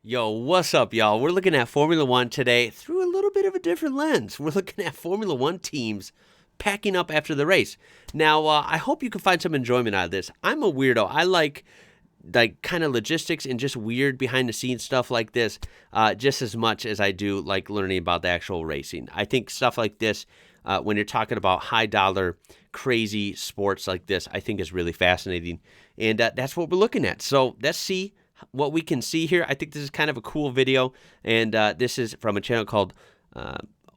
Yo, what's up, y'all? We're looking at Formula One today through a little bit of a different lens. We're looking at Formula One teams packing up after the race. Now, I hope you can find some enjoyment out of this. I'm a weirdo. I like kind of logistics and just weird behind the scenes stuff like this just as much as I do like learning about the actual racing. I think stuff like this, when you're talking about high dollar, crazy sports like this, I think is really fascinating. And that's what we're looking at. So let's see what we can see here. I think this is kind of a cool video, and this is from a channel called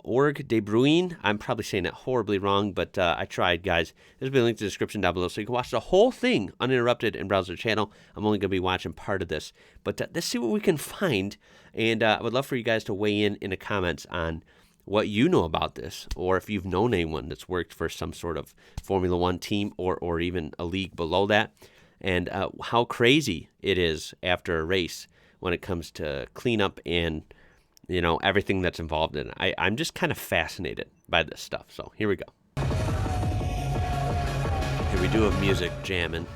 Org de Bruin. I'm probably saying that horribly wrong, but I tried, guys. There's been a link to the description down below, so you can watch the whole thing uninterrupted and browse their channel. I'm only going to be watching part of this, but let's see what we can find, and I would love for you guys to weigh in the comments on what you know about this, or if you've known anyone that's worked for some sort of Formula One team or even a league below that. And how crazy it is after a race when it comes to cleanup and, you know, everything that's involved in it. I'm just kind of fascinated by this stuff. So here we go. Here we do have music jamming.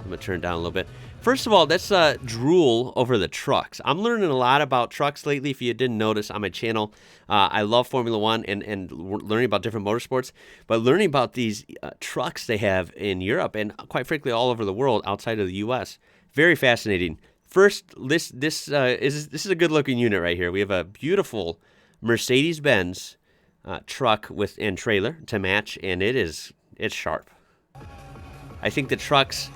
I'm going to turn it down a little bit. First of all, let's drool over the trucks. I'm learning a lot about trucks lately. If you didn't notice on my channel, I love Formula One and learning about different motorsports, but learning about these trucks they have in Europe and quite frankly all over the world outside of the U.S. Very fascinating. First, this is a good-looking unit right here. We have a beautiful Mercedes-Benz truck and trailer to match, and it's sharp. I think the trucks.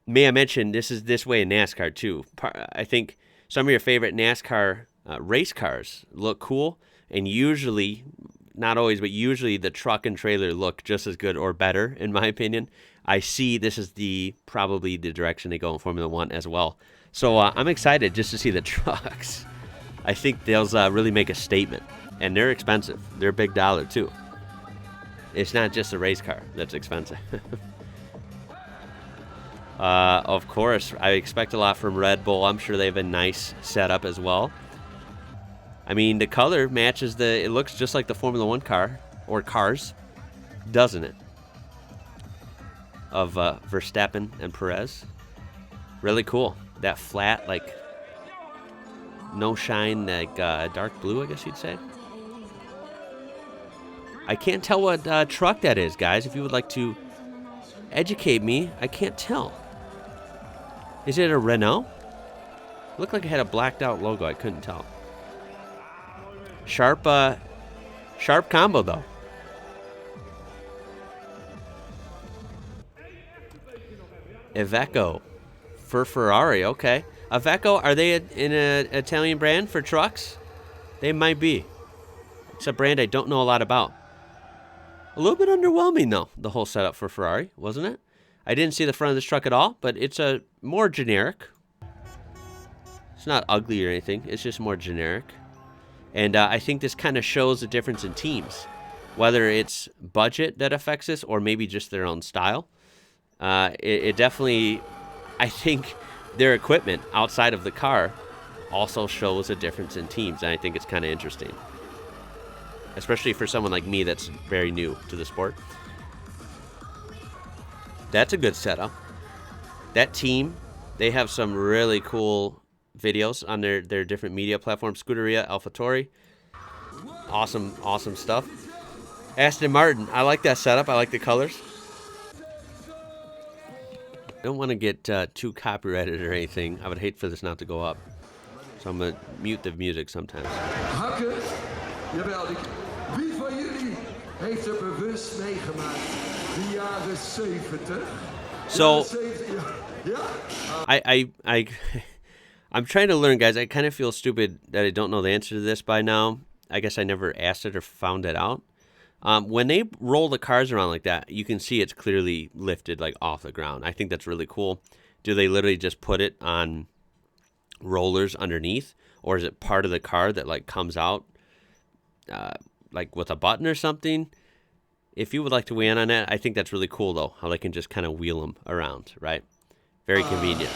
May I mention, this is this way in NASCAR, too. I think some of your favorite NASCAR race cars look cool, and usually, not always, but usually the truck and trailer look just as good or better, in my opinion. I see this is probably the direction they go in Formula One as well. So I'm excited just to see the trucks. I think they'll really make a statement, and they're expensive. They're big dollar, too. It's not just a race car that's expensive. Of course, I expect a lot from Red Bull. I'm sure they have a nice setup as well. I mean, the color matches it looks just like the Formula One car, or cars, doesn't it? Of Verstappen and Perez. Really cool. That flat, like, no shine, like dark blue, I guess you'd say. I can't tell what truck that is, guys. If you would like to educate me, I can't tell. Is it a Renault? Looked like it had a blacked out logo. I couldn't tell. Sharp combo though. Iveco for Ferrari. Okay, Iveco. Are they an Italian brand for trucks? They might be. It's a brand I don't know a lot about. A little bit underwhelming though, the whole setup for Ferrari, wasn't it? I didn't see the front of this truck at all, but it's a more generic. It's not ugly or anything. It's just more generic. And I think this kind of shows the difference in teams, whether it's budget that affects this or maybe just their own style. It definitely, I think their equipment outside of the car also shows a difference in teams. And I think it's kind of interesting, especially for someone like me that's very new to the sport. That's a good setup. That team, they have some really cool videos on their different media platforms. Scuderia AlphaTauri. Awesome stuff. Aston Martin, I like that setup. I like the colors. I don't want to get too copyrighted or anything. I would hate for this not to go up. So I'm going to mute the music sometimes. Hakken, jawel, wie van jullie heeft er bewust meegemaakt? De jaren 70. So, I'm trying to learn, guys. I kind of feel stupid that I don't know the answer to this by now. I guess I never asked it or found it out. When they roll the cars around like that, you can see it's clearly lifted like off the ground. I think that's really cool. Do they literally just put it on rollers underneath, or is it part of the car that like comes out like with a button or something? If you would like to weigh in on that, I think that's really cool, though, how they can just kind of wheel them around, right? Very convenient.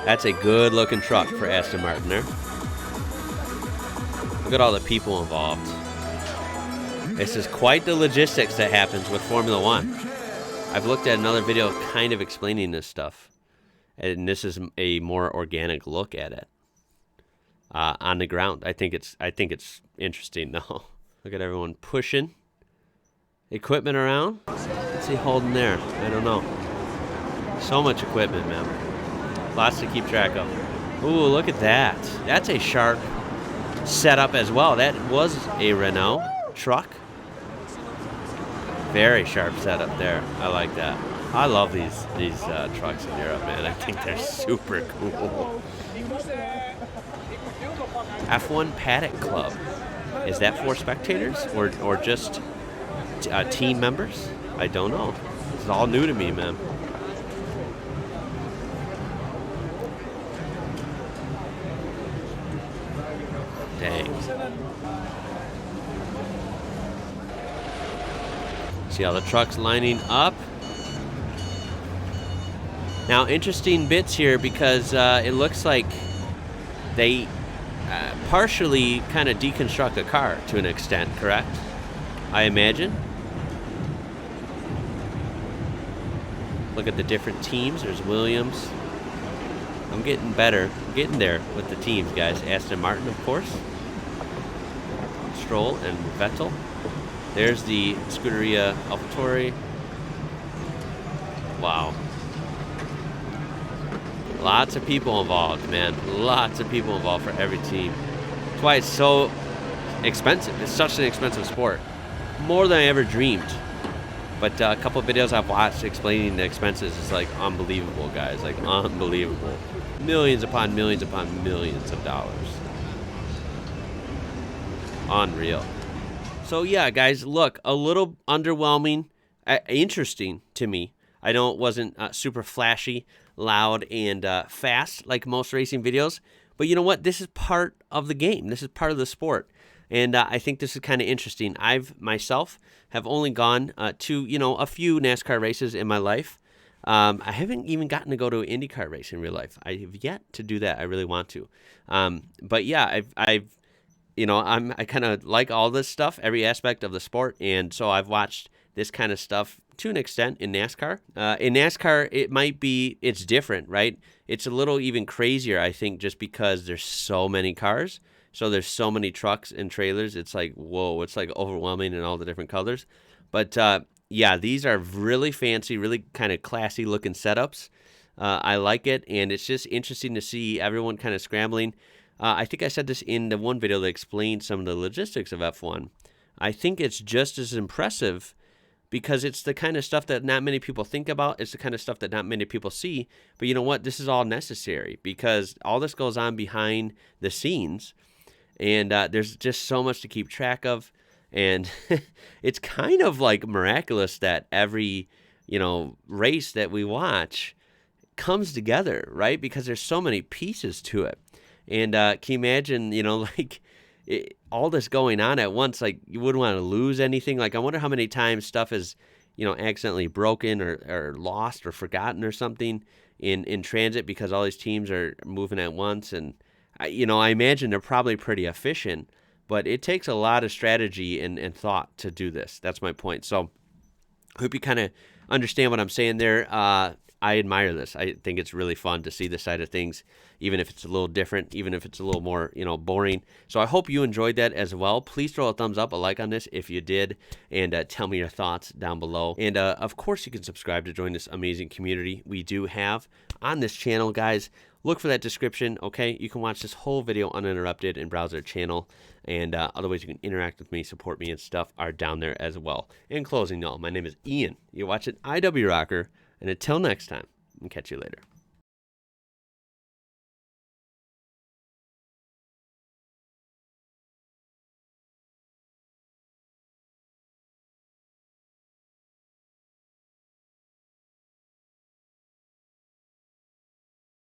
That's a good-looking truck for Aston Martin there. Look at all the people involved. This is quite the logistics that happens with Formula One. I've looked at another video kind of explaining this stuff, and this is a more organic look at it on the ground. I think it's interesting though. Look at everyone pushing equipment around. What's he holding there? I don't know. So much equipment, man. Lots to keep track of. Ooh, look at that. That's a sharp setup as well. That was a Renault truck. Very sharp setup there. I like that. I love these trucks in Europe, man. I think they're super cool. F1 Paddock Club. Is that for spectators or just team members? I don't know. This is all new to me, man. Dang. See all the trucks lining up. Now, interesting bits here because it looks like they partially kind of deconstruct the car to an extent, correct? I imagine. Look at the different teams. There's Williams. I'm getting better. I'm getting there with the teams, guys. Aston Martin, of course. Stroll and Vettel. There's the Scuderia AlphaTauri. Wow. Lots of people involved, man. Lots of people involved for every team. That's why it's so expensive. It's such an expensive sport. More than I ever dreamed. But a couple of videos I've watched explaining the expenses is like unbelievable, guys. Like unbelievable. Millions upon millions upon millions of dollars. Unreal. So yeah, guys, look, a little underwhelming, interesting to me. I know it wasn't super flashy, loud, and fast like most racing videos, but you know what? This is part of the game. This is part of the sport, and I think this is kind of interesting. I've myself have only gone to a few NASCAR races in my life. I haven't even gotten to go to an IndyCar race in real life. I have yet to do that. I really want to, but yeah, I kind of like all this stuff, every aspect of the sport, and so I've watched this kind of stuff to an extent in NASCAR. In NASCAR, it's different, right? It's a little even crazier, I think, just because there's so many cars, so there's so many trucks and trailers. It's like, whoa, it's like overwhelming in all the different colors. But yeah, these are really fancy, really kind of classy looking setups. I like it, and it's just interesting to see everyone kind of scrambling. I think I said this in the one video that explained some of the logistics of F1. I think it's just as impressive because it's the kind of stuff that not many people think about. It's the kind of stuff that not many people see. But you know what? This is all necessary because all this goes on behind the scenes. And there's just so much to keep track of. And it's kind of like miraculous that every, race that we watch comes together, right? Because there's so many pieces to it. And can you imagine, all this going on at once? Like, you wouldn't want to lose anything. Like, I wonder how many times stuff is, accidentally broken or lost or forgotten or something in transit because all these teams are moving at once. And, I imagine they're probably pretty efficient, but it takes a lot of strategy and thought to do this. That's my point. So I hope you kind of understand what I'm saying there. I admire this. I think it's really fun to see this side of things, even if it's a little different, even if it's a little more, boring. So I hope you enjoyed that as well. Please throw a thumbs up, a like on this if you did, and tell me your thoughts down below. And of course, you can subscribe to join this amazing community we do have on this channel, guys. Look for that description, okay? You can watch this whole video uninterrupted and browse our channel. And other ways you can interact with me, support me, and stuff are down there as well. In closing, y'all, my name is Ian. You're watching IWrocker. And until next time, I'll catch you later.